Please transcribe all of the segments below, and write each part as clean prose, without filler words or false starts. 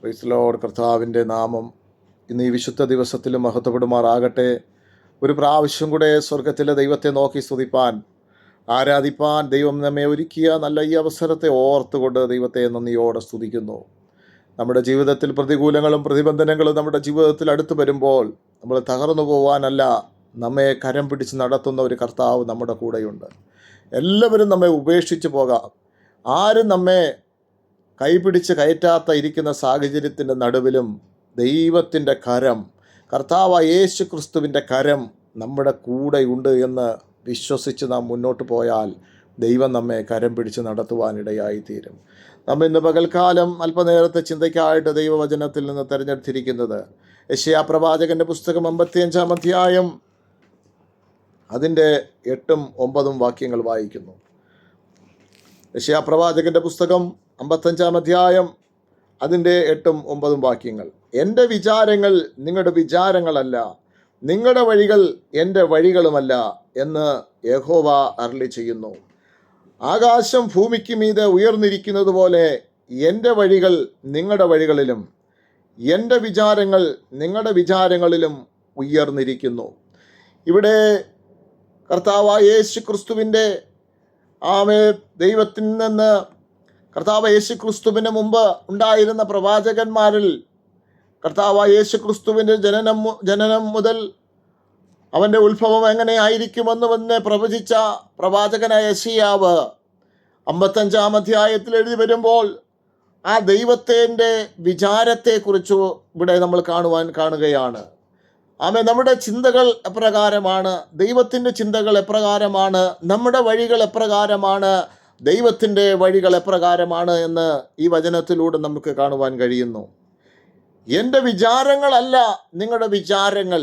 Praise Lord. കർത്താവിൻ്റെ നാമം ഇന്ന് ഈ വിശുദ്ധ ദിവസത്തിൽ മഹത്വപ്പെടുമാറാകട്ടെ. ഒരു പ്രാവശ്യം കൂടെ സ്വർഗത്തിലെ ദൈവത്തെ നോക്കി സ്തുതിപ്പാൻ, ആരാധിപ്പാൻ ദൈവം നമ്മെ ഒരുക്കിയ നല്ല ഈ അവസരത്തെ ഓർത്തുകൊണ്ട് ദൈവത്തെ നന്ദിയോടെ സ്തുതിക്കുന്നു. നമ്മുടെ ജീവിതത്തിൽ പ്രതികൂലങ്ങളും പ്രതിബന്ധനങ്ങളും നമ്മുടെ ജീവിതത്തിൽ അടുത്ത് വരുമ്പോൾ നമ്മൾ തകർന്നു പോകാനല്ല, നമ്മെ കരം പിടിച്ച് നടത്തുന്ന ഒരു കർത്താവ് നമ്മുടെ കൂടെയുണ്ട്. എല്ലാവരും നമ്മെ ഉപേക്ഷിച്ച് പോകാം, ആരും നമ്മെ കൈപിടിച്ച് കയറ്റാത്ത ഇരിക്കുന്ന സാഹചര്യത്തിൻ്റെ നടുവിലും ദൈവത്തിൻ്റെ കരം, കർത്താവായ യേശു ക്രിസ്തുവിൻ്റെ കരം നമ്മുടെ കൂടെയുണ്ട് എന്ന് വിശ്വസിച്ച് നാം മുന്നോട്ട് പോയാൽ ദൈവം നമ്മെ കരം പിടിച്ച് നടത്തുവാനിടയായിത്തീരും. നമ്മൾ ഇന്ന് പകൽക്കാലം അല്പനേരത്തെ ചിന്തയ്ക്കായിട്ട് ദൈവവചനത്തിൽ നിന്ന് തിരഞ്ഞെടുത്തിരിക്കുന്നത് യെശയ്യാ പ്രവാചകൻ്റെ പുസ്തകം 55-ാം അധ്യായം അതിൻ്റെ 8ഉം 9ഉം വാക്യങ്ങൾ വായിക്കുന്നു. യെശയ്യാ പ്രവാചകൻ്റെ പുസ്തകം 55-ാം അധ്യായം അതിൻ്റെ 8ഉം 9ഉം വാക്യങ്ങൾ. എൻ്റെ വിചാരങ്ങൾ നിങ്ങളുടെ വിചാരങ്ങളല്ല, നിങ്ങളുടെ വഴികൾ എൻ്റെ വഴികളുമല്ല എന്ന് യഹോവ അരുളി ചെയ്യുന്നു. ആകാശം ഭൂമിക്ക് മീതെ ഉയർന്നിരിക്കുന്നത് പോലെ എൻ്റെ വഴികൾ നിങ്ങളുടെ വഴികളിലും എൻ്റെ വിചാരങ്ങൾ നിങ്ങളുടെ വിചാരങ്ങളിലും ഉയർന്നിരിക്കുന്നു. ഇവിടെ കർത്താവായ യേശു ക്രിസ്തുവിൻ്റെ ദൈവത്തിൽ നിന്ന് കർത്താവ് യേശു ക്രിസ്തുവിന് മുമ്പ് ഉണ്ടായിരുന്ന പ്രവാചകന്മാരിൽ കർത്താവായ യേശു ക്രിസ്തുവിൻ്റെ ജനനം മുതൽ അവൻ്റെ ഉത്ഭവം എങ്ങനെ ആയിരിക്കുമെന്ന് പ്രവചിച്ച പ്രവാചകനായ യെശയ്യാവ് 55-ാം അധ്യായത്തിൽ എഴുതി വരുമ്പോൾ ആ ദൈവത്തിൻ്റെ വിചാരത്തെക്കുറിച്ച് ഇവിടെ നമ്മൾ കാണുകയാണ്. നമ്മുടെ ചിന്തകൾ എപ്രകാരമാണ്, ദൈവത്തിൻ്റെ ചിന്തകൾ എപ്രകാരമാണ്, നമ്മുടെ വഴികൾ എപ്രകാരമാണ്, ദൈവത്തിൻ്റെ വഴികൾ എപ്രകാരമാണ് എന്ന് ഈ വചനത്തിലൂടെ നമുക്ക് കാണുവാൻ കഴിയുന്നു. എൻ്റെ വിചാരങ്ങളല്ല നിങ്ങളുടെ വിചാരങ്ങൾ.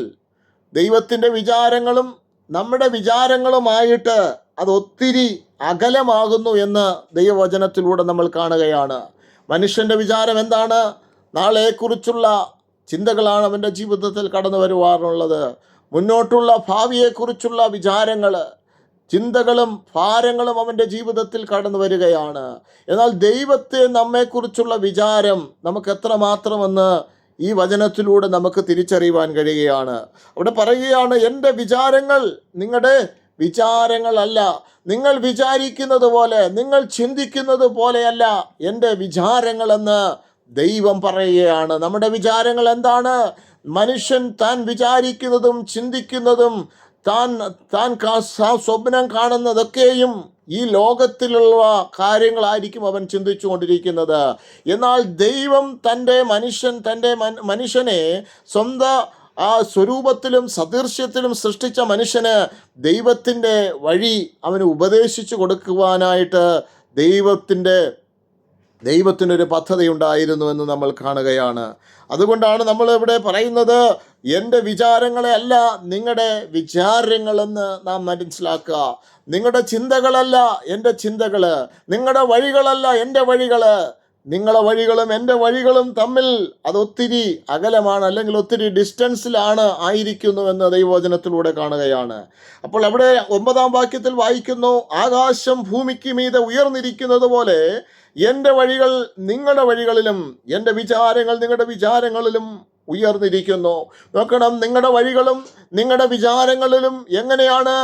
ദൈവത്തിൻ്റെ വിചാരങ്ങളും നമ്മുടെ വിചാരങ്ങളുമായിട്ട് അതൊത്തിരി അകലമാകുന്നു എന്ന് ദൈവവചനത്തിലൂടെ നമ്മൾ കാണുകയാണ്. മനുഷ്യൻ്റെ വിചാരം എന്താണ്? നാളെക്കുറിച്ചുള്ള ചിന്തകളാണ് അവൻ്റെ ജീവിതത്തിൽ കടന്നു വരുവാറുള്ളത്. മുന്നോട്ടുള്ള ഭാവിയെക്കുറിച്ചുള്ള വിചാരങ്ങൾ, ചിന്തകളും ഭാരങ്ങളും അവൻ്റെ ജീവിതത്തിൽ കടന്നു വരികയാണ്. എന്നാൽ ദൈവത്തെ നമ്മെക്കുറിച്ചുള്ള വിചാരം നമുക്ക് എത്രമാത്രമെന്ന് ഈ വചനത്തിലൂടെ നമുക്ക് തിരിച്ചറിയുവാൻ കഴിയുകയാണ്. അവിടെ പറയുകയാണ്, എൻ്റെ വിചാരങ്ങൾ നിങ്ങളുടെ വിചാരങ്ങളല്ല, നിങ്ങൾ വിചാരിക്കുന്നത് പോലെ, നിങ്ങൾ ചിന്തിക്കുന്നത് പോലെയല്ല എൻ്റെ വിചാരങ്ങളെന്ന് ദൈവം പറയുകയാണ്. നമ്മുടെ വിചാരങ്ങൾ എന്താണ്? മനുഷ്യൻ താൻ വിചാരിക്കുന്നതും ചിന്തിക്കുന്നതും താൻ സ്വപ്നം കാണുന്നതൊക്കെയും ഈ ലോകത്തിലുള്ള കാര്യങ്ങളായിരിക്കും അവൻ ചിന്തിച്ചു കൊണ്ടിരിക്കുന്നത്. എന്നാൽ ദൈവം തൻ്റെ മനുഷ്യനെ സ്വന്തം ആ സ്വരൂപത്തിലും സദൃശ്യത്തിലും സൃഷ്ടിച്ച മനുഷ്യന് ദൈവത്തിൻ്റെ വഴി അവന് ഉപദേശിച്ചു കൊടുക്കുവാനായിട്ട് ദൈവത്തിനൊരു പദ്ധതി ഉണ്ടായിരുന്നു എന്ന് നമ്മൾ കാണുകയാണ്. അതുകൊണ്ടാണ് നമ്മൾ ഇവിടെ പറയുന്നത്, എൻ്റെ വിചാരങ്ങളെ അല്ല നിങ്ങളുടെ വിചാരങ്ങളെന്ന് നാം മനസ്സിലാക്കുക. നിങ്ങളുടെ ചിന്തകളല്ല എൻ്റെ ചിന്തകൾ, നിങ്ങളുടെ വഴികളല്ല എൻ്റെ വഴികൾ. നിങ്ങളുടെ വഴികളും എൻ്റെ വഴികളും തമ്മിൽ അതൊത്തിരി അകലമാണ്, അല്ലെങ്കിൽ ഒത്തിരി ഡിസ്റ്റൻസിലാണ് ആയിരിക്കുന്നുവെന്ന് ദൈവവചനത്തിലൂടെ കാണുകയാണ്. അപ്പോൾ അവിടെ 9-ാം വാക്യത്തിൽ വായിക്കുന്നു, ആകാശം ഭൂമിക്ക് മീതെ ഉയർന്നിരിക്കുന്നത് പോലെ എൻ്റെ വഴികൾ നിങ്ങളുടെ വഴികളിലും എൻ്റെ വിചാരങ്ങൾ നിങ്ങളുടെ വിചാരങ്ങളിലും ഉയർന്നിരിക്കുന്നു. നോക്കണം, നിങ്ങളുടെ വഴികളും നിങ്ങളുടെ വിചാരങ്ങളിലും എങ്ങനെയാണ്?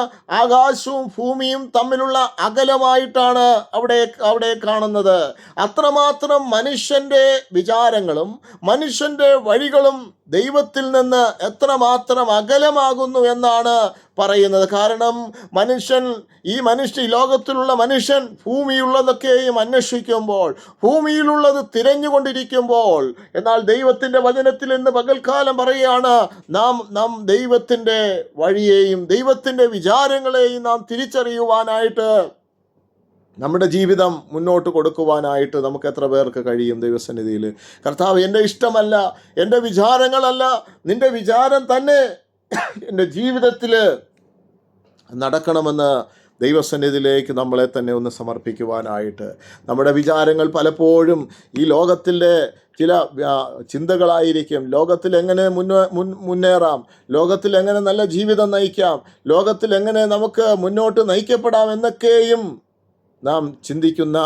ആകാശവും ഭൂമിയും തമ്മിലുള്ള അകലമായിട്ടാണ് അവിടെ കാണുന്നത്. അത്രമാത്രം മനുഷ്യൻ്റെ വിചാരങ്ങളും മനുഷ്യൻ്റെ വഴികളും ദൈവത്തിൽ നിന്ന് എത്രമാത്രം അകലമാകുന്നു എന്നാണ് പറയുന്നത്. കാരണം ഈ ലോകത്തിലുള്ള മനുഷ്യൻ ഭൂമിയുള്ളതൊക്കെയും അന്വേഷിക്കുമ്പോൾ, ഭൂമിയിലുള്ളത് തിരഞ്ഞുകൊണ്ടിരിക്കുമ്പോൾ, എന്നാൽ ദൈവത്തിൻ്റെ വചനത്തിൽ ഇന്ന് പകൽക്കാലം പറയുകയാണ്, നാം ദൈവത്തിൻ്റെ വഴിയെയും ദൈവത്തിൻ്റെ വിചാരങ്ങളെയും നാം തിരിച്ചറിയുവാനായിട്ട്, നമ്മുടെ ജീവിതം മുന്നോട്ട് കൊടുക്കുവാനായിട്ട് നമുക്ക് എത്ര പേർക്ക് കഴിയും ദൈവസന്നിധിയിൽ? കർത്താവ്, എൻ്റെ ഇഷ്ടമല്ല, എൻ്റെ വിചാരങ്ങളല്ല, നിൻ്റെ വിചാരം തന്നെ എൻ്റെ ജീവിതത്തിൽ നടക്കണമെന്ന് ദൈവസന്നിധിയിലേക്ക് നമ്മളെ തന്നെ ഒന്ന് സമർപ്പിക്കുവാനായിട്ട്. നമ്മുടെ വിചാരങ്ങൾ പലപ്പോഴും ഈ ലോകത്തിൻ്റെ ചില ചിന്തകളായിരിക്കും. ലോകത്തിൽ എങ്ങനെ മുന്നേറാം, ലോകത്തിൽ എങ്ങനെ നല്ല ജീവിതം നയിക്കാം, ലോകത്തിൽ എങ്ങനെ നമുക്ക് മുന്നോട്ട് നയിക്കപ്പെടാം എന്നൊക്കെയും നാം ചിന്തിക്കുന്ന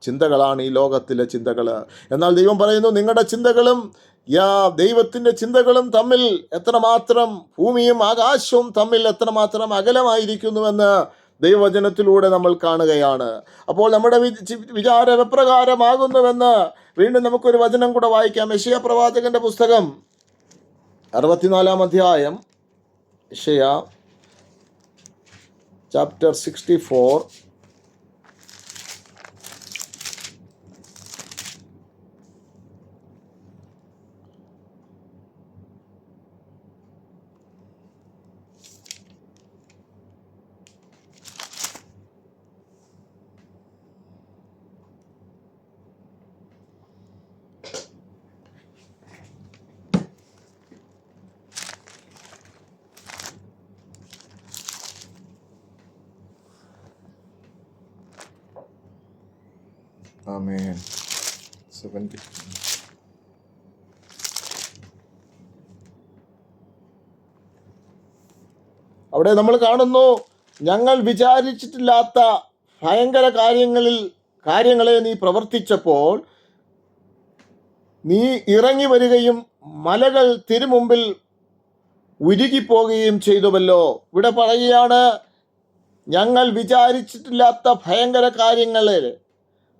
ചിന്തകളാണ് ഈ ലോകത്തിലെ ചിന്തകൾ. എന്നാൽ ദൈവം പറയുന്നു, നിങ്ങളുടെ ചിന്തകളും ദൈവത്തിൻ്റെ ചിന്തകളും തമ്മിൽ എത്രമാത്രം, ഭൂമിയും ആകാശവും തമ്മിൽ എത്രമാത്രം അകലമായിരിക്കുന്നുവെന്ന് ദൈവവചനത്തിലൂടെ നമ്മൾ കാണുകയാണ്. അപ്പോൾ നമ്മുടെ വിചാരം എപ്രകാരമാകുന്നുവെന്ന് വീണ്ടും നമുക്കൊരു വചനം കൂടെ വായിക്കാം. യെശയ്യാ പ്രവാചകന്റെ പുസ്തകം 64 അധ്യായം, യെശയ്യാ ചാപ്റ്റർ 64. ആമേൻ. 70. അവിടെ നമ്മൾ കാണുന്നു, ഞങ്ങൾ വിചാരിച്ചിട്ടില്ലാത്ത ഭയങ്കര കാര്യങ്ങളെ നീ പ്രവർത്തിച്ചപ്പോൾ നീ ഇറങ്ങി വരികയും മലകൾ തിരുമുമ്പിൽ ഉരുകിപ്പോകുകയും ചെയ്തുവല്ലോ. ഇവിടെ പറയുകയാണ്, ഞങ്ങൾ വിചാരിച്ചിട്ടില്ലാത്ത ഭയങ്കര കാര്യങ്ങളെ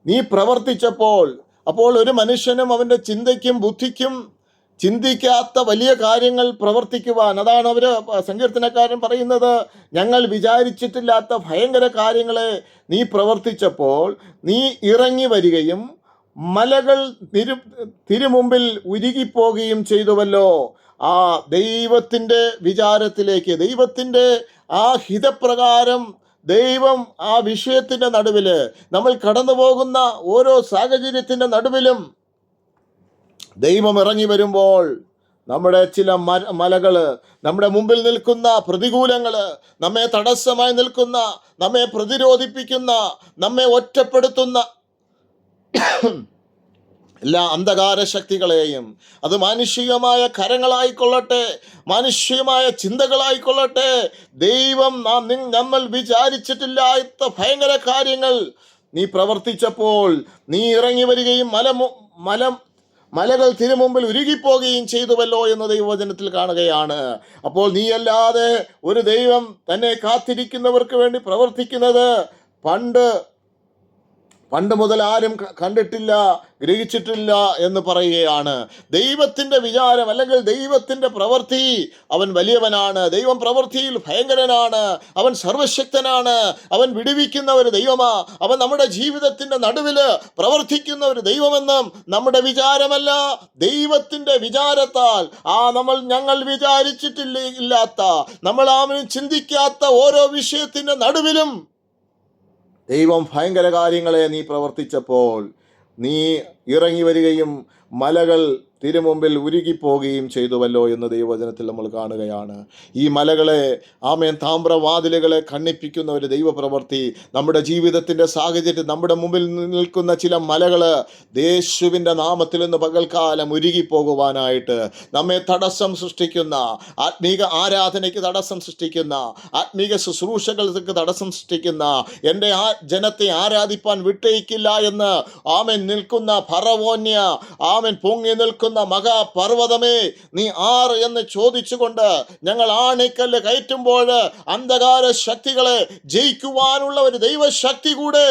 നീ പ്രവർത്തിച്ചപ്പോൾ. അപ്പോൾ ഒരു മനുഷ്യനും അവൻ്റെ ചിന്തയ്ക്കും ബുദ്ധിക്കും ചിന്തിക്കാത്ത വലിയ കാര്യങ്ങൾ പ്രവർത്തിക്കുവാൻ, അതാണ് അവർ സങ്കീർത്തനക്കാരൻ പറയുന്നത്, ഞങ്ങൾ വിചാരിച്ചിട്ടില്ലാത്ത ഭയങ്കര കാര്യങ്ങളെ നീ പ്രവർത്തിച്ചപ്പോൾ നീ ഇറങ്ങി വരികയും മലകൾ തിരുമുമ്പിൽ ഉരുകിപ്പോകുകയും ചെയ്തുവല്ലോ. ആ ദൈവത്തിൻ്റെ വിചാരത്തിലേക്ക്, ദൈവത്തിൻ്റെ ആ ഹിതപ്രകാരം ദൈവം ആ വിഷയത്തിൻ്റെ നടുവിൽ, നമ്മൾ കടന്നു പോകുന്ന ഓരോ സാഹചര്യത്തിൻ്റെ നടുവിലും ദൈവം ഇറങ്ങി വരുമ്പോൾ നമ്മുടെ ചില മലകൾ, നമ്മുടെ മുമ്പിൽ നിൽക്കുന്ന പ്രതികൂലങ്ങൾ, നമ്മെ തടസ്സമായി നിൽക്കുന്ന, നമ്മെ പ്രതിരോധിപ്പിക്കുന്ന, നമ്മെ ഒറ്റപ്പെടുത്തുന്ന എല്ലാ അന്ധകാര ശക്തികളെയും, അത് മാനുഷികമായ കരങ്ങളായിക്കൊള്ളട്ടെ, മാനുഷികമായ ചിന്തകളായിക്കൊള്ളട്ടെ, ദൈവം നമ്മൾ വിചാരിച്ചിട്ടില്ലാത്ത ഭയങ്കര കാര്യങ്ങൾ നീ പ്രവർത്തിച്ചപ്പോൾ നീ ഇറങ്ങി വരികയും മലകൾ തിരുമുമ്പിൽ ഉരുകിപ്പോകുകയും ചെയ്തുവല്ലോ എന്ന് ദൈവവചനത്തിൽ കാണുകയാണ്. അപ്പോൾ നീയല്ലാതെ ഒരു ദൈവം തന്നെ കാത്തിരിക്കുന്നവർക്ക് വേണ്ടി പ്രവർത്തിക്കുന്നത് പണ്ട് മുതൽ ആരും കണ്ടിട്ടില്ല, ഗ്രഹിച്ചിട്ടില്ല എന്ന് പറയുകയാണ്. ദൈവത്തിൻ്റെ വിചാരം അല്ലെങ്കിൽ ദൈവത്തിൻ്റെ പ്രവൃത്തി, അവൻ വലിയവനാണ്, ദൈവം പ്രവൃത്തിയിൽ ഭയങ്കരനാണ്, അവൻ സർവശക്തനാണ്, അവൻ വിടുവിക്കുന്ന ഒരു ദൈവമാ, അവൻ നമ്മുടെ ജീവിതത്തിൻ്റെ നടുവിൽ പ്രവർത്തിക്കുന്ന ഒരു ദൈവമെന്നും നമ്മുടെ വിചാരമല്ല, ദൈവത്തിൻ്റെ വിചാരത്താൽ ഞങ്ങൾ വിചാരിച്ചിട്ടില്ലാത്ത, നമ്മൾ ആരും ചിന്തിക്കാത്ത ഓരോ വിഷയത്തിൻ്റെ നടുവിലും ദൈവം ഭയങ്കര കാര്യങ്ങളെ നീ പ്രവർത്തിച്ചപ്പോൾ നീ ഇറങ്ങി വരികയും മലകൾ തിരുമുമ്പിൽ ഉരുകിപ്പോകുകയും ചെയ്തുവല്ലോ എന്ന് ദൈവവചനത്തിൽ നമ്മൾ കാണുകയാണ്. ഈ മലകളെ, താമ്രവാതിലുകളെ ഖണ്ഡിപ്പിക്കുന്ന ഒരു ദൈവപ്രവൃത്തി നമ്മുടെ ജീവിതത്തിൻ്റെ സാഹചര്യം, നമ്മുടെ മുമ്പിൽ നിൽക്കുന്ന ചില മലകൾ യേശുവിൻ്റെ നാമത്തിൽ നിന്ന് പകൽക്കാലം ഉരുകിപ്പോകുവാനായിട്ട് നമ്മെ തടസ്സം സൃഷ്ടിക്കുന്ന, ആത്മീക ആരാധനയ്ക്ക് തടസ്സം സൃഷ്ടിക്കുന്ന, ആത്മീക ശുശ്രൂഷകൾക്ക് തടസ്സം സൃഷ്ടിക്കുന്ന, എൻ്റെ ജനത്തെ ആരാധിപ്പാൻ വിട്ടയക്കില്ല എന്ന് നിൽക്കുന്ന ഫറവോന്യ പൊങ്ങി നിൽക്കുന്ന മഹാപർവ്വതമേ നീ ആർ എന്ന് ചോദിച്ചുകൊണ്ട് ഞങ്ങൾ ആണിക്കല്ല് കയറ്റുമ്പോൾ അന്ധകാര ശക്തികളെ ജയിക്കുവാനുള്ള ഒരു ദൈവശക്തി കൂടെ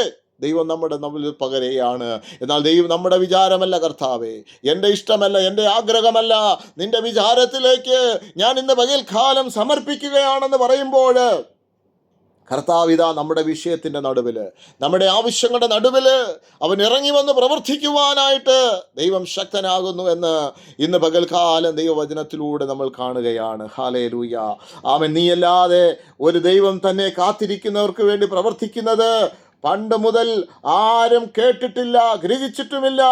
ദൈവം നമ്മിൽ പകരുകയാണ്. എന്നാൽ ദൈവം നമ്മുടെ വിചാരമല്ല കർത്താവേ, എൻ്റെ ഇഷ്ടമല്ല, എൻ്റെ ആഗ്രഹമല്ല, നിന്റെ വിചാരത്തിലേക്ക് ഞാൻ ഇന്ന് പകൽക്കാലം സമർപ്പിക്കുകയാണെന്ന് പറയുമ്പോൾ കർത്താവിത നമ്മുടെ വിഷയത്തിൻ്റെ നടുവിൽ, നമ്മുടെ ആവശ്യങ്ങളുടെ നടുവിൽ അവൻ ഇറങ്ങി വന്ന് പ്രവർത്തിക്കുവാനായിട്ട് ദൈവം ശക്തനാകുന്നു എന്ന് ഇന്ന് പകൽക്കാലം ദൈവവചനത്തിലൂടെ നമ്മൾ കാണുകയാണ്. ഹല്ലേലൂയ. ആമേൻ. നീയല്ലാതെ ഒരു ദൈവം തന്നെ കാത്തിരിക്കുന്നവർക്ക് വേണ്ടി പ്രവർത്തിക്കുന്നത് പണ്ട് മുതൽ ആരും കേട്ടിട്ടില്ല, ഗ്രഹിച്ചിട്ടുമില്ല,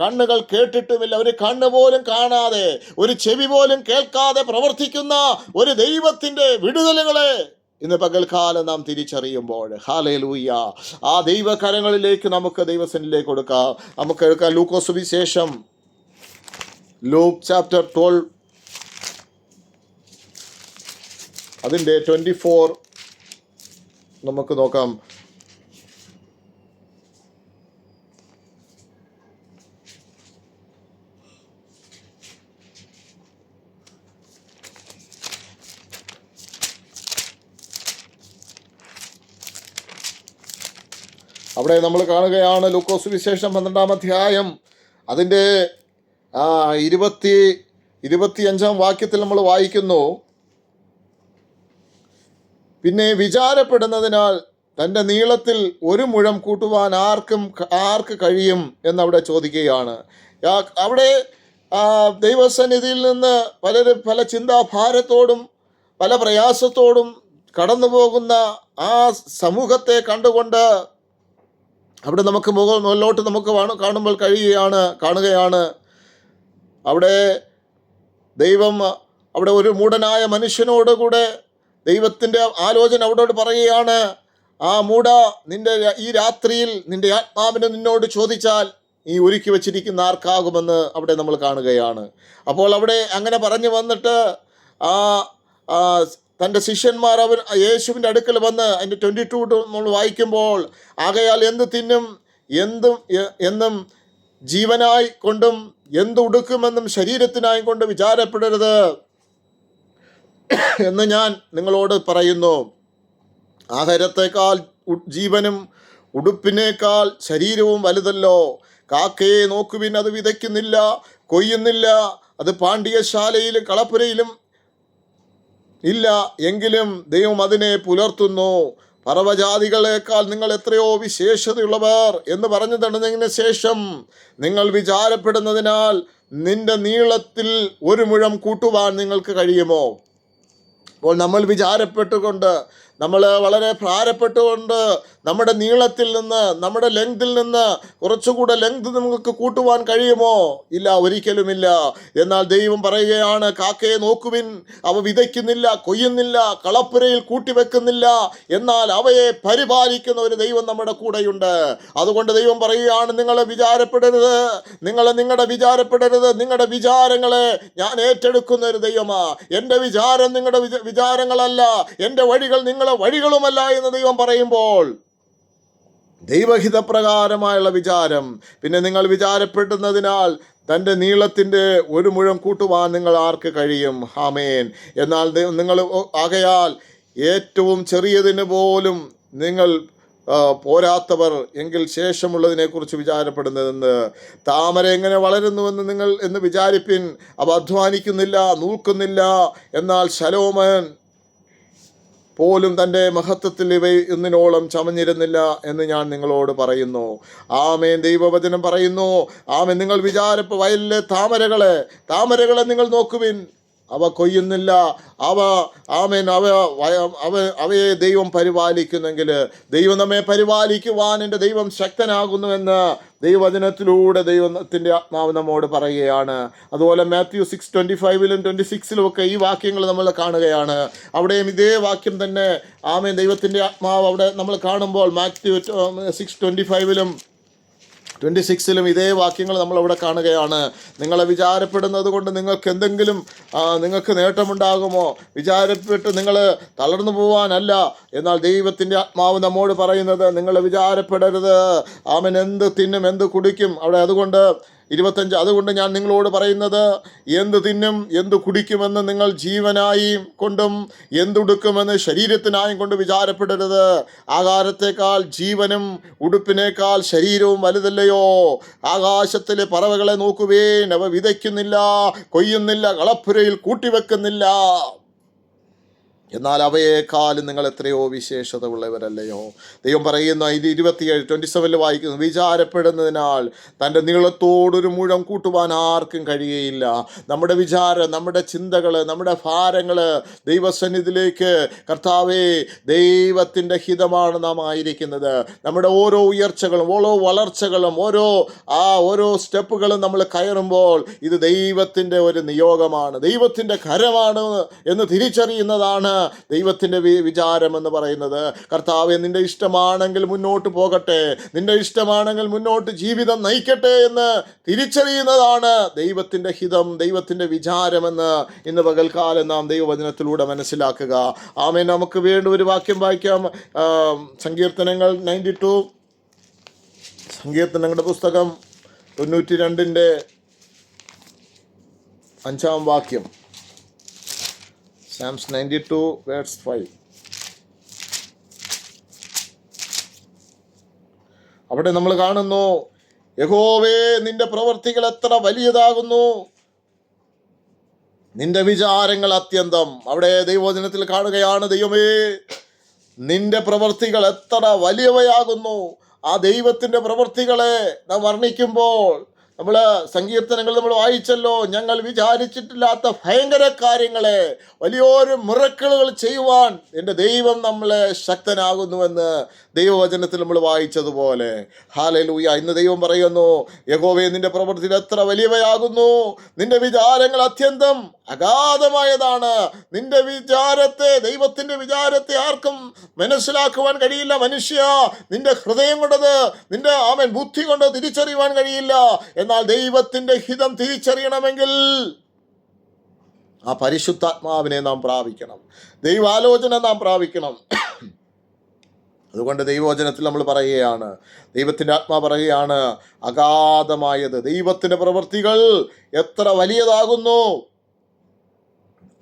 കണ്ണുകൾ കേട്ടിട്ടുമില്ല, ഒരു കണ്ണ് പോലും കാണാതെ, ഒരു ചെവി പോലും കേൾക്കാതെ പ്രവർത്തിക്കുന്ന ഒരു ദൈവത്തിൻ്റെ വിടുതലുകളെ ഇന്ന് പകൽക്കാലം നാം തിരിച്ചറിയുമ്പോൾ ഹല്ലേലൂയ, ആ ദൈവകരങ്ങളിലേക്ക് നമുക്ക് ദൈവസന്നിധിയിലേക്ക് കൊടുക്കാം. നമുക്ക് എടുക്കാം ലൂക്കോസ് സുവിശേഷം, ലൂക്ക് ചാപ്റ്റർ 12 അതിൻ്റെ 24 നമുക്ക് നോക്കാം. അവിടെ നമ്മൾ കാണുകയാണ് ലൂക്കോസ് സുവിശേഷം 12-ാം അധ്യായം അതിൻ്റെ 25-ാം വാക്യത്തിൽ നമ്മൾ വായിക്കുന്നു, പിന്നെ വിചാരപ്പെടുന്നതിനാൽ തൻ്റെ നീളത്തിൽ ഒരു മുഴം കൂട്ടുവാൻ ആർക്ക് കഴിയും എന്നവിടെ ചോദിക്കുകയാണ്. അവിടെ ദൈവസന്നിധിയിൽ നിന്ന് പല ചിന്താഭാരത്തോടും പല പ്രയാസത്തോടും കടന്നു പോകുന്ന ആ സമൂഹത്തെ കണ്ടുകൊണ്ട് അവിടെ നമുക്ക് മുകളിലോട്ട് നമുക്ക് കാണുമ്പോൾ കാണുകയാണ് അവിടെ ദൈവം അവിടെ ഒരു മൂഢനായ മനുഷ്യനോട് കൂടെ ദൈവത്തിൻ്റെ ആലോചന അവിടോട് പറയുകയാണ്, ആ മൂഢ, ഈ രാത്രിയിൽ നിന്റെ ആത്മാവിനെ നിന്നോട് ചോദിച്ചാൽ നീ ഒരുക്കി വച്ചിരിക്കുന്ന ആർക്കാകുമെന്ന് അവിടെ നമ്മൾ കാണുകയാണ്. അപ്പോൾ അവിടെ അങ്ങനെ പറഞ്ഞു വന്നിട്ട് തൻ്റെ ശിഷ്യന്മാർ യേശുവിൻ്റെ അടുക്കൽ വന്ന് അതിൻ്റെ 22 നമ്മൾ വായിക്കുമ്പോൾ, ആകയാൽ എന്ത് തിന്നും എന്നും ജീവനായി കൊണ്ടും എന്ത് ഉടുക്കുമെന്നും ശരീരത്തിനായി കൊണ്ട് വിചാരപ്പെടരുത് എന്ന് ഞാൻ നിങ്ങളോട് പറയുന്നു. ആഹാരത്തേക്കാൾ ജീവനും ഉടുപ്പിനേക്കാൾ ശരീരവും വലുതല്ലോ. കാക്കയെ നോക്കുവിൻ, അത് വിതയ്ക്കുന്നില്ല, കൊയ്യുന്നില്ല, അത് പാണ്ഡ്യശാലയിലും കളപ്പുരയിലും ഇല്ല, എങ്കിലും ദൈവം അതിനെ പുലർത്തുന്നു. പറവജാതികളേക്കാൾ നിങ്ങൾ എത്രയോ വിശേഷതയുള്ളവർ എന്ന് പറഞ്ഞു തന്നതിന് ശേഷം, നിങ്ങൾ വിചാരപ്പെടുന്നതിനാൽ നിന്റെ നീളത്തിൽ ഒരു മുഴം കൂട്ടുവാൻ നിങ്ങൾക്ക് കഴിയുമോ? അപ്പോൾ നമ്മൾ വിചാരപ്പെട്ടുകൊണ്ട്, നമ്മൾ വളരെ ഭാരപ്പെട്ടുകൊണ്ട് നമ്മുടെ നീളത്തിൽ നിന്ന്, നമ്മുടെ ലെങ്തിൽ നിന്ന് കുറച്ചുകൂടെ ലെങ്ത് നമുക്ക് കൂട്ടുവാൻ കഴിയുമോ? ഇല്ല, ഒരിക്കലുമില്ല. എന്നാൽ ദൈവം പറയുകയാണ്, കാക്കയെ നോക്കുവിൻ, അവ വിതയ്ക്കുന്നില്ല, കൊയ്യുന്നില്ല, കളപ്പുരയിൽ കൂട്ടിവെക്കുന്നില്ല, എന്നാൽ അവയെ പരിപാലിക്കുന്ന ഒരു ദൈവം നമ്മുടെ കൂടെയുണ്ട്. അതുകൊണ്ട് ദൈവം പറയുകയാണ്, നിങ്ങളെ വിചാരപ്പെടരുത്, നിങ്ങളുടെ വിചാരങ്ങളെ ഞാൻ ഏറ്റെടുക്കുന്ന ഒരു ദൈവമാ. എൻ്റെ വിചാരം നിങ്ങളുടെ വിചാരങ്ങളല്ല, എൻ്റെ വഴികൾ നിങ്ങളുടെ വഴികളുമല്ല എന്ന് ദൈവം പറയുമ്പോൾ, ദൈവഹിതപ്രകാരമായുള്ള വിചാരം. പിന്നെ നിങ്ങൾ വിചാരപ്പെടുന്നതിനാൽ തൻ്റെ നീളത്തിൻ്റെ ഒരു മുഴം കൂട്ടുവാൻ നിങ്ങൾ ആർക്ക് കഴിയും? ആമേൻ. എന്നാൽ നിങ്ങൾ ആകയാൽ ഏറ്റവും ചെറിയതിന് പോലും നിങ്ങൾ പോരാത്തവർ എങ്കിൽ ശേഷമുള്ളതിനെക്കുറിച്ച് വിചാരപ്പെടുന്നതെന്ന്. താമര എങ്ങനെ വളരുന്നുവെന്ന് നിങ്ങൾ വിചാരിപ്പിൻ. അവ അധ്വാനിക്കുന്നില്ല, നൂൽക്കുന്നില്ല, എന്നാൽ ശലോമോൻ പോലും തൻ്റെ മഹത്വത്തിൽ ഇവയൊന്നിനോളം ചമഞ്ഞിരുന്നില്ല എന്ന് ഞാൻ നിങ്ങളോട് പറയുന്നു. ആമേൻ. ദൈവവചനം പറയുന്നു, ആമേൻ. നിങ്ങൾ വയലിലെ താമരകളെ നിങ്ങൾ നോക്കുവിൻ, അവ കൊയ്യുന്നില്ല, അവയെ ദൈവം പരിപാലിക്കുന്നെങ്കിൽ ദൈവം നമ്മെ പരിപാലിക്കുവാൻ എൻ്റെ ദൈവം ശക്തനാകുന്നുവെന്ന് ദൈവവചനത്തിലൂടെ ദൈവത്തിൻ്റെ ആത്മാവ് നമ്മോട് പറയുകയാണ്. അതുപോലെ മാത്യു 6:25-ലും 26-ലും ഒക്കെ ഈ വാക്യങ്ങൾ നമ്മൾ കാണുകയാണ്. അവിടെയും ഇതേ വാക്യം തന്നെ, ആമേൻ, ദൈവത്തിൻ്റെ ആത്മാവ് അവിടെ നമ്മൾ കാണുമ്പോൾ മാത്യു 6:25-ലും 26-ലും ഇതേ വാക്യങ്ങൾ നമ്മളവിടെ കാണുകയാണ്. നിങ്ങളെ വിചാരപ്പെടുന്നത് കൊണ്ട് നിങ്ങൾക്ക് നേട്ടമുണ്ടാകുമോ? വിചാരപ്പെട്ട് നിങ്ങൾ തളർന്നു പോവാനല്ല. എന്നാൽ ദൈവത്തിൻ്റെ ആത്മാവ് നമ്മോട് പറയുന്നത്, നിങ്ങൾ വിചാരപ്പെടരുത്. അവൻ എന്ത് തിന്നും, എന്ത് കുടിക്കും. അവിടെ അതുകൊണ്ട് 25, അതുകൊണ്ട് ഞാൻ നിങ്ങളോട് പറയുന്നത്, എന്ത് തിന്നും എന്ത് കുടിക്കുമെന്ന് നിങ്ങൾ ജീവനായി കൊണ്ടും എന്തുടുക്കുമെന്ന് ശരീരത്തിനായും കൊണ്ട് വിചാരപ്പെടരുത്. ആഹാരത്തേക്കാൾ ജീവനും ഉടുപ്പിനേക്കാൾ ശരീരവും വലുതല്ലയോ? ആകാശത്തിലെ പറവകളെ നോക്കുവേൻ, അവ വിതയ്ക്കുന്നില്ല, കൊയ്യുന്നില്ല, കളപ്പുരയിൽ കൂട്ടിവെക്കുന്നില്ല, എന്നാൽ അവയേക്കാളും നിങ്ങൾ എത്രയോ വിശേഷത ഉള്ളവരല്ലയോ? ദൈവം പറയുന്ന 27 വായിക്കുന്നു, വിചാരപ്പെടുന്നതിനാൽ തൻ്റെ നീളത്തോടൊരു മുഴം കൂട്ടുവാൻ ആർക്കും കഴിയുകയില്ല. നമ്മുടെ വിചാരം, നമ്മുടെ ചിന്തകൾ, നമ്മുടെ ഭാരങ്ങൾ ദൈവസന്നിധിയിലേക്ക്, കർത്താവേ, ദൈവത്തിൻ്റെ ഹിതമാണ് നാം ആയിരിക്കുന്നത്. നമ്മുടെ ഓരോ ഉയർച്ചകളും ഓരോ വളർച്ചകളും ഓരോ സ്റ്റെപ്പുകളും നമ്മൾ കയറുമ്പോൾ ഇത് ദൈവത്തിൻ്റെ ഒരു നിയോഗമാണ്, ദൈവത്തിൻ്റെ കരമാണ് എന്ന് തിരിച്ചറിയുന്നതാണ് ദൈവത്തിൻ്റെ വിചാരം എന്ന് പറയുന്നത്. കർത്താവേ, നിന്റെ ഇഷ്ടമാണെങ്കിൽ മുന്നോട്ട് പോകട്ടെ, നിന്റെ ഇഷ്ടമാണെങ്കിൽ മുന്നോട്ട് ജീവിതം നയിക്കട്ടെ എന്ന് തിരിച്ചറിയുന്നതാണ് ദൈവത്തിൻ്റെ ഹിതം, ദൈവത്തിൻ്റെ വിചാരമെന്ന് ഇന്ന് പകൽക്കാലം നാം ദൈവവചനത്തിലൂടെ മനസ്സിലാക്കുക. ആമേൻ. നമുക്ക് വീണ്ടും ഒരു വാക്യം വായിക്കാം. സങ്കീർത്തനങ്ങൾ 92, സങ്കീർത്തനങ്ങളുടെ പുസ്തകം 92-ന്റെ 5-ാം വാക്യം. Psalms 92 verse 5. അവിടെ നമ്മൾ കാണുന്നു, യഹോവേ നിന്റെ പ്രവൃത്തികൾ എത്ര വലിയതാകുന്നു, നിന്റെ വിചാരങ്ങൾ അത്യന്തം. അവിടെ ദൈവവചനത്തിൽ കാണുകയാണ്, ദൈവമേ നിന്റെ പ്രവൃത്തികൾ എത്ര വലിയവയാകുന്നു. ആ ദൈവത്തിൻ്റെ പ്രവൃത്തികളെ നാം വർണ്ണിക്കുമ്പോൾ, നമ്മൾ സങ്കീർത്തനങ്ങൾ നമ്മൾ വായിച്ചല്ലോ, ഞങ്ങൾ വിചാരിച്ചിട്ടില്ലാത്ത ഭയങ്കര കാര്യങ്ങളെ, വലിയൊരു മിറക്കിളുകൾ ചെയ്യുവാൻ എൻ്റെ ദൈവം നമ്മളെ ശക്തനാകുന്നുവെന്ന് ദൈവവചനത്തിൽ നമ്മൾ വായിച്ചതുപോലെ. ഹല്ലേലൂയ. ഇന്ന് ദൈവം പറയുന്നു, യഹോവേ നിന്റെ പ്രവൃത്തികൾ എത്ര വലിയവയാകുന്നു, നിന്റെ വിചാരങ്ങൾ അത്യന്തം അഗാധമായതാണ്. നിന്റെ വിചാരത്തെ, ദൈവത്തിൻ്റെ വിചാരത്തെ ആർക്കും മനസ്സിലാക്കുവാൻ കഴിയില്ല. മനുഷ്യ, നിന്റെ ഹൃദയം കൊണ്ടത്, നിന്റെ ബുദ്ധി കൊണ്ട് തിരിച്ചറിയുവാൻ കഴിയില്ല. എന്നാൽ ദൈവത്തിൻ്റെ ഹിതം തിരിച്ചറിയണമെങ്കിൽ ആ പരിശുദ്ധാത്മാവിനെ നാം പ്രാപിക്കണം, ദൈവാലോചന നാം പ്രാപിക്കണം. അതുകൊണ്ട് ദൈവവചനത്തിൽ നമ്മൾ പറയുകയാണ്, ദൈവത്തിൻ്റെ ആത്മാ പറയുകയാണ്, അഗാധമായത്, ദൈവത്തിൻ്റെ പ്രവൃത്തികൾ എത്ര വലിയതാകുന്നു.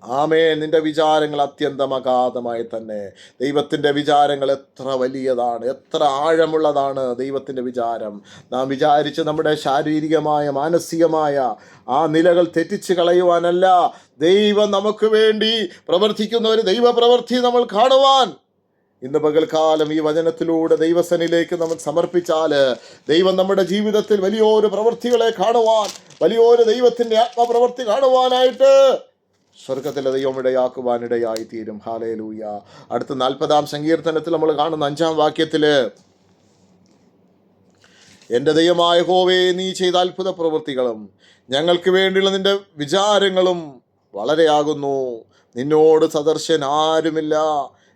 ആമേൻ. നിന്റെ വിചാരങ്ങൾ അത്യന്തം അഗാധമായി തന്നെ. ദൈവത്തിൻ്റെ വിചാരങ്ങൾ എത്ര വലിയതാണ്, എത്ര ആഴമുള്ളതാണ് ദൈവത്തിൻ്റെ വിചാരം. നാം വിചാരിച്ച് നമ്മുടെ ശാരീരികമായ മാനസികമായ ആ നിലകൾ തെറ്റിച്ച് കളയുവാനല്ല, ദൈവം നമുക്ക് വേണ്ടി പ്രവർത്തിക്കുന്ന ഒരു ദൈവപ്രവൃത്തി നമ്മൾ കാണുവാൻ ഇന്ന് പകൽക്കാലം ഈ വചനത്തിലൂടെ ദൈവസന്നിധിയിലേക്ക് നമ്മൾ സമർപ്പിച്ചാൽ, ദൈവം നമ്മുടെ ജീവിതത്തിൽ വലിയൊരു പ്രവൃത്തികളെ കാണുവാൻ, വലിയൊരു ദൈവത്തിൻ്റെ ആത്മപ്രവൃത്തി കാണുവാനായിട്ട് സ്വർഗത്തിലെ ദൈവം ഇടയാക്കുവാനിടയായി തീരും. ഹല്ലേലൂയ. അടുത്ത 40-ാം സങ്കീർത്തനത്തിൽ നമ്മൾ കാണുന്ന 5-ാം വാക്യത്തിൽ, എൻ്റെ ദൈവമായ യഹോവേ നീ ചെയ്ത അത്ഭുത പ്രവൃത്തികളും ഞങ്ങൾക്ക് വേണ്ടിയുള്ള നിന്റെ വിചാരങ്ങളും വളരെയാകുന്നു. നിന്നോട് സദൃശൻ ആരുമില്ല.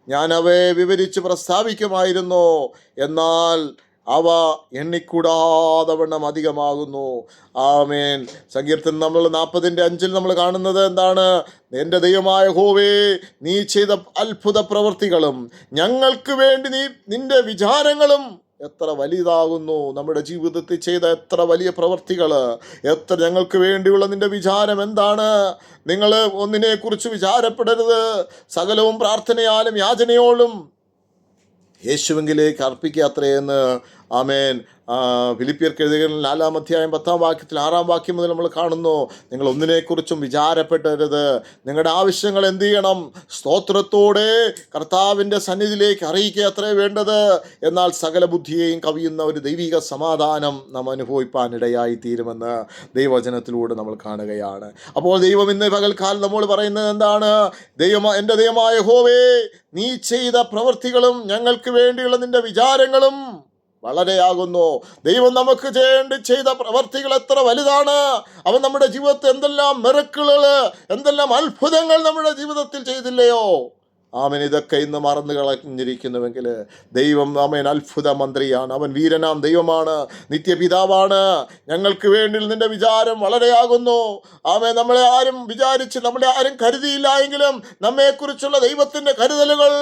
ഞാൻ അവയെ വിവരിച്ച് പ്രസ്താവിക്കുമായിരുന്നു, എന്നാൽ അവ എണ്ണിക്കൂടാതെ വണ്ണം അധികമാകുന്നു. ആമേൻ. സങ്കീർത്തനം നമ്മൾ 40-5 നമ്മൾ കാണുന്നത് എന്താണ്? എൻ്റെ ദൈവമായ യഹോവേ നീ ചെയ്ത അത്ഭുത പ്രവൃത്തികളും ഞങ്ങൾക്ക് വേണ്ടി നിന്റെ വിചാരങ്ങളും എത്ര വലുതാകുന്നു. നമ്മുടെ ജീവിതത്തിൽ ചെയ്ത എത്ര വലിയ പ്രവൃത്തികൾ, എത്ര ഞങ്ങൾക്ക് വേണ്ടിയുള്ള നിന്റെ വിചാരം എന്താണ്? നിങ്ങൾ ഒന്നിനെക്കുറിച്ച് വിചാരപ്പെടരുത്, സകലവും പ്രാർത്ഥനയാലും യാചനയോടും യേശുവെങ്കിലേക്ക് അർപ്പിക്കാത്രയെന്ന് ആമേൻ ഫിലിപ്പിയർക്ക് എഴുതിയ 4-ാം അധ്യായം 10-ാം വാക്യത്തിൽ 6-ാം വാക്യം മുതൽ നമ്മൾ കാണുന്നു, നിങ്ങൾ ഒന്നിനെക്കുറിച്ചും വിചാരപ്പെടരുത്. നിങ്ങളുടെ ആവശ്യങ്ങൾ എന്ത് ചെയ്യണം? സ്തോത്രത്തോടെ കർത്താവിൻ്റെ സന്നിധിയിലേക്ക് അറിയിക്കുക അത്രേ വേണ്ടത്. എന്നാൽ സകല ബുദ്ധിയെയും കവിയുന്ന ഒരു ദൈവിക സമാധാനം നാം അനുഭവിപ്പാനിടയായി തീരുമെന്ന് ദൈവവചനത്തിലൂടെ നമ്മൾ കാണുകയാണ്. അപ്പോൾ ദൈവം ഇന്ന് പകൽക്കാലം നമ്മൾ പറയുന്നത് എന്താണ്? എൻ്റെ ദൈവമായ യഹോവേ നീ ചെയ്ത പ്രവൃത്തികളും ഞങ്ങൾക്ക് വേണ്ടിയുള്ള നിന്റെ വിചാരങ്ങളും വളരെയാകുന്നു. ദൈവം നമുക്ക് ചെയ്ത പ്രവർത്തികൾ എത്ര വലുതാണ്. അവൻ നമ്മുടെ ജീവിതത്തിൽ എന്തെല്ലാം മിറക്കിളുകൾ, എന്തെല്ലാം അത്ഭുതങ്ങൾ നമ്മുടെ ജീവിതത്തിൽ ചെയ്തില്ലയോ? ആമൻ. ഇതൊക്കെ ഇന്ന് മറന്നു കളഞ്ഞിരിക്കുന്നുവെങ്കിൽ ദൈവം ആമേൻ അത്ഭുത മന്ത്രിയാണ്. അവൻ വീരനാം ദൈവമാണ്, നിത്യപിതാവാണ്. ഞങ്ങൾക്ക് വേണ്ടി നിന്റെ വിചാരം വളരെയാകുന്നു. ആമേൻ. നമ്മളെ ആരും കരുതിയില്ല എങ്കിലും നമ്മെക്കുറിച്ചുള്ള ദൈവത്തിൻ്റെ കരുതലുകൾ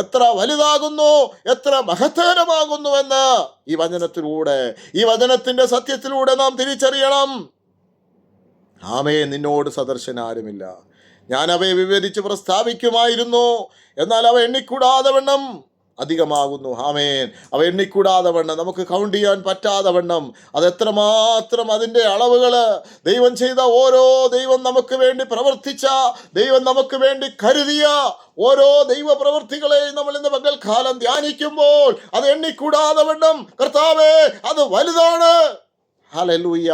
എത്ര വലുതാകുന്നു, എത്ര മഹത്തരമാകുന്നുവെന്ന് ഈ വചനത്തിലൂടെ, ഈ വചനത്തിൻ്റെ സത്യത്തിലൂടെ നാം തിരിച്ചറിയണം. ആമേൻ. നിന്നോട് സദർശൻ ആരുമില്ല. ഞാൻ അവയെ വിവരിച്ച് പ്രസ്താവിക്കുമായിരുന്നു, എന്നാൽ അവ എണ്ണിക്കൂടാതെ വണ്ണം അധികമാകുന്നു. ആമേൻ. അവ എണ്ണിക്കൂടാതെ വണ്ണം, നമുക്ക് കൗണ്ട് ചെയ്യാൻ പറ്റാതെ വണ്ണം, അതെത്രമാത്രം അതിൻ്റെ അളവുകൾ, ദൈവം ചെയ്ത ദൈവം നമുക്ക് വേണ്ടി പ്രവർത്തിച്ച, ദൈവം നമുക്ക് വേണ്ടി കരുതിയ ഓരോ ദൈവ പ്രവൃത്തികളെയും നമ്മൾ ഇന്ന് പകൽക്കാലം ധ്യാനിക്കുമ്പോൾ അത് എണ്ണിക്കൂടാതെ വണ്ണം കർത്താവേ അത് വലുതാണ്. ഹല്ലേലൂയ.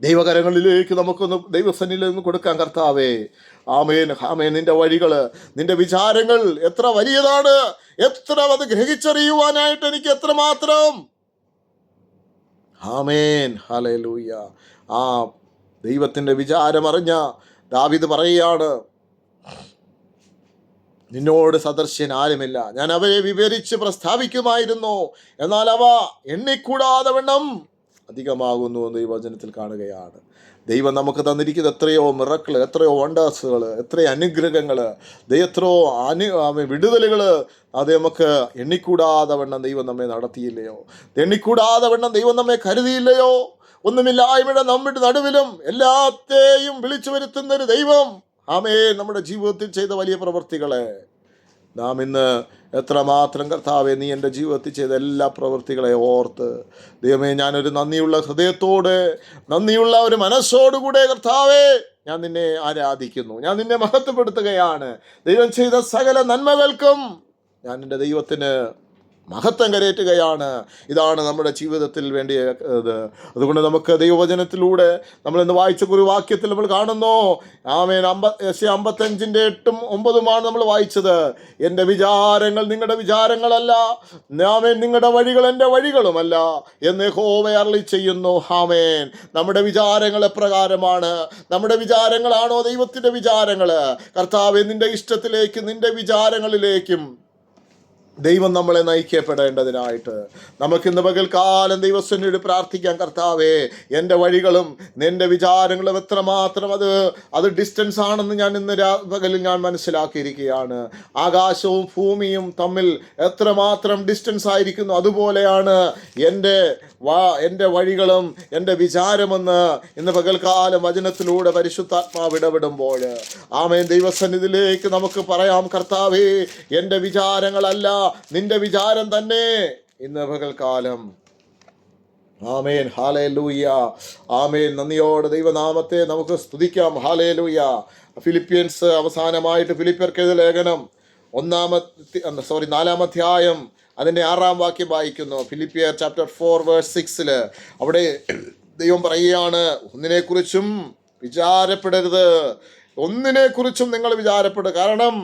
ദൈവകരങ്ങളിലേക്ക് നമുക്കൊന്ന് ദൈവസന്നിധിയിൽ നിന്ന് കൊടുക്കാം. കർത്താവേ ആമേൻ. ആമേൻ. നിന്റെ വഴികൾ, നിന്റെ വിചാരങ്ങൾ എത്ര വലിയതാണ്, എത്ര അത് ഗ്രഹിച്ചറിയുവാനായിട്ട് എനിക്ക് എത്രമാത്രം. ആമേൻ. ഹല്ലേലൂയ. ആ ദൈവത്തിൻ്റെ വിചാരം അറിഞ്ഞ ദാവീദ് പറയുകയാണ്, നിന്നോട് സദൃശ്യൻ ആരുമില്ല. ഞാൻ അവയെ വിവരിച്ച് പ്രസ്താവിക്കുമായിരുന്നു, എന്നാൽ അവ എണ്ണിക്കൂടാതെ വണ്ണം അധികമാകുന്നു എന്ന് ഈ വചനത്തിൽ കാണുകയാണ്. ദൈവം നമുക്ക് തന്നിരിക്കുന്ന എത്രയോ മിറക്കിൾ, എത്രയോ വണ്ടേഴ്സുകൾ, എത്രയോ അനുഗ്രഹങ്ങൾ, എത്രയോ വിടുതലുകൾ, അത് നമുക്ക് എണ്ണിക്കൂടാതെ വണ്ണം ദൈവം നമ്മെ നടത്തിയില്ലയോ? എണ്ണിക്കൂടാതെ വണ്ണം ദൈവം നമ്മെ കരുതിയില്ലയോ? ഒന്നുമില്ലായ്മയുടെ നമ്മുടെ നടുവിലും എല്ലാത്തെയും വിളിച്ചു വരുത്തുന്നൊരു ദൈവം ആമേൻ നമ്മുടെ ജീവിതത്തിൽ ചെയ്ത വലിയ പ്രവൃത്തികളെ നാം ഇന്ന് എത്രമാത്രം കർത്താവെ നീ എൻ്റെ ജീവിതത്തിൽ ചെയ്ത എല്ലാ പ്രവൃത്തികളെ ഓർത്ത് ദൈവമേ, ഞാനൊരു നന്ദിയുള്ള ഹൃദയത്തോടെ, നന്ദിയുള്ള ഒരു മനസ്സോടുകൂടെ കർത്താവെ ഞാൻ നിന്നെ ആരാധിക്കുന്നു, ഞാൻ നിന്നെ മഹത്വപ്പെടുത്തുകയാണ്. ദൈവം ചെയ്ത സകല നന്മകൾക്കും ഞാൻ എൻ്റെ ദൈവത്തിന് മഹത്വം കരയറ്റുകയാണ്. ഇതാണ് നമ്മുടെ ജീവിതത്തിൽ വേണ്ടിയത്. അതുകൊണ്ട് നമുക്ക് ദൈവവചനത്തിലൂടെ നമ്മൾ ഇന്ന് വായിച്ച ഒരു വാക്യത്തിൽ നമ്മൾ കാണുന്നു, ആമേൻ, 55:8-9 നമ്മൾ വായിച്ചത്. എൻ്റെ വിചാരങ്ങൾ നിങ്ങളുടെ വിചാരങ്ങളല്ല, ആമേൻ, നിങ്ങളുടെ വഴികൾ എൻ്റെ വഴികളുമല്ല എന്ന് യഹോവ അരുളി ചെയ്യുന്നു. ആമേൻ. നമ്മുടെ വിചാരങ്ങൾ എപ്രകാരമാണ്? നമ്മുടെ വിചാരങ്ങളാണോ ദൈവത്തിൻ്റെ വിചാരങ്ങൾ? കർത്താവേ, നിൻ്റെ ഇഷ്ടത്തിലേക്ക്, നിൻ്റെ വിചാരങ്ങളിലേക്കും ദൈവം നമ്മളെ നയിക്കപ്പെടേണ്ടതിനായിട്ട് നമുക്കിന്ന് പകൽക്കാലം ദൈവസന്നിധിയോട് പ്രാർത്ഥിക്കാം. കർത്താവേ, എൻ്റെ വഴികളും നിൻ്റെ വിചാരങ്ങളും എത്രമാത്രം അത് ഡിസ്റ്റൻസ് ആണെന്ന് ഞാൻ ഇന്ന് പകലിൽ ഞാൻ മനസ്സിലാക്കിയിരിക്കുകയാണ്. ആകാശവും ഭൂമിയും തമ്മിൽ എത്രമാത്രം ഡിസ്റ്റൻസ് ആയിരിക്കുന്നു, അതുപോലെയാണ് എൻ്റെ വഴികളും എൻ്റെ വിചാരമെന്ന് ഇന്ന് പകൽക്കാലം വചനത്തിലൂടെ പരിശുദ്ധാത്മാവ് ഇടപെടുമ്പോൾ, ആമേൻ, ദൈവസന്നിധിയിലേക്ക് നമുക്ക് പറയാം, കർത്താവേ, എൻ്റെ വിചാരങ്ങളല്ല, നിന്റെ വിചാരം തന്നെ ഇന്ന് പകൽക്കാലം. ആമേൻ. ഹല്ലേലൂയ. ആമേൻ. നന്ദിയോടെ ദൈവനാമത്തെ നമുക്ക് സ്തുതിക്കാം. ഹല്ലേലൂയ. ഫിലിപ്പിയൻസ് അവസാനമായിട്ട് ഫിലിപ്പിയർക്ക് എഴുതിയ ലേഖനം 4 അധ്യായം അതിൻ്റെ 6 വാക്യം വായിക്കുന്നു. ഫിലിപ്പിയർ ചാപ്റ്റർ 4:6 അവിടെ ദൈവം പറയുകയാണ്, ഒന്നിനെക്കുറിച്ചും വിചാരപ്പെടരുത്, ഒന്നിനെക്കുറിച്ചും നിങ്ങൾ വിചാരപ്പെടുക. കാരണം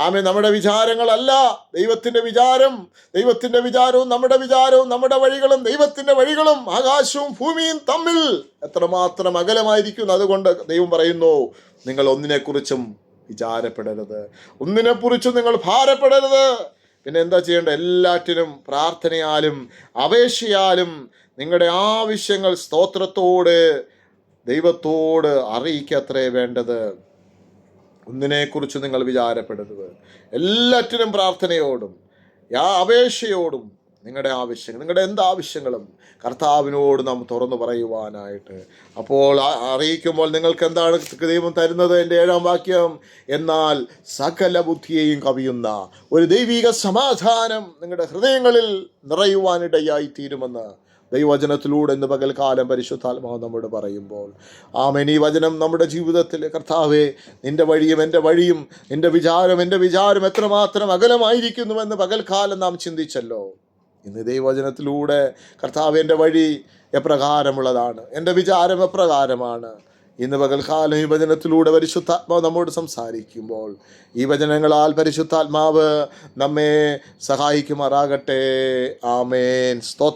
ആമേ, നമ്മുടെ വിചാരങ്ങളല്ല ദൈവത്തിൻ്റെ വിചാരം. ദൈവത്തിൻ്റെ വിചാരവും നമ്മുടെ വിചാരവും, നമ്മുടെ വഴികളും ദൈവത്തിൻ്റെ വഴികളും, ആകാശവും ഭൂമിയും തമ്മിൽ എത്രമാത്രം അകലമായിരിക്കുന്നു. അതുകൊണ്ട് ദൈവം പറയുന്നു, നിങ്ങൾ ഒന്നിനെക്കുറിച്ചും വിചാരപ്പെടരുത്, ഒന്നിനെക്കുറിച്ചും നിങ്ങൾ ഭാരപ്പെടരുത്. പിന്നെ എന്താ ചെയ്യേണ്ടത്? എല്ലാറ്റിനും പ്രാർത്ഥനയാലും അപേക്ഷയാലും നിങ്ങളുടെ ആവശ്യങ്ങൾ സ്തോത്രത്തോട് ദൈവത്തോട് അറിയിക്കത്രേ വേണ്ടത്. ഒന്നിനെക്കുറിച്ച് നിങ്ങൾ വിചാരപ്പെടരുത്. എല്ലാറ്റിനും പ്രാർത്ഥനയോടും അപേക്ഷയോടും നിങ്ങളുടെ ആവശ്യങ്ങൾ, നിങ്ങളുടെ എന്താവശ്യങ്ങളും കർത്താവിനോട് നാം തുറന്നു പറയുവാനായിട്ട്. അപ്പോൾ അറിയിക്കുമ്പോൾ നിങ്ങൾക്ക് എന്താണ് ദൈവം തരുന്നത്? എൻ്റെ 7 വാക്യം, എന്നാൽ സകല ബുദ്ധിയെയും കവിയുന്ന ഒരു ദൈവിക സമാധാനം നിങ്ങളുടെ ഹൃദയങ്ങളിൽ നിറയുവാനിടയായി തീരുമെന്ന് ദൈവവചനത്തിലൂടെ ഇന്ന് പകൽക്കാലം പരിശുദ്ധാത്മാവ് നമ്മോട് പറയുമ്പോൾ, ആമേൻ, ഈ വചനം നമ്മുടെ ജീവിതത്തിൽ, കർത്താവേ, നിൻ്റെ വഴിയും എൻ്റെ വഴിയും, എൻ്റെ വിചാരം എത്രമാത്രം അകലമായിരിക്കുന്നുവെന്ന് പകൽക്കാലം നാം ചിന്തിച്ചല്ലോ. ഇന്ന് ദൈവവചനത്തിലൂടെ, കർത്താവേ, എൻ്റെ വഴി എപ്രകാരമുള്ളതാണ്, എൻ്റെ വിചാരം എപ്രകാരമാണ്, ഇന്ന് പകൽക്കാലം ഈ വചനത്തിലൂടെ പരിശുദ്ധാത്മാവ് നമ്മോട് സംസാരിക്കുമ്പോൾ, ഈ വചനങ്ങളാൽ പരിശുദ്ധാത്മാവ് നമ്മെ സഹായിക്കുമാറാകട്ടെ. ആമേൻ. സ്തോത്രം.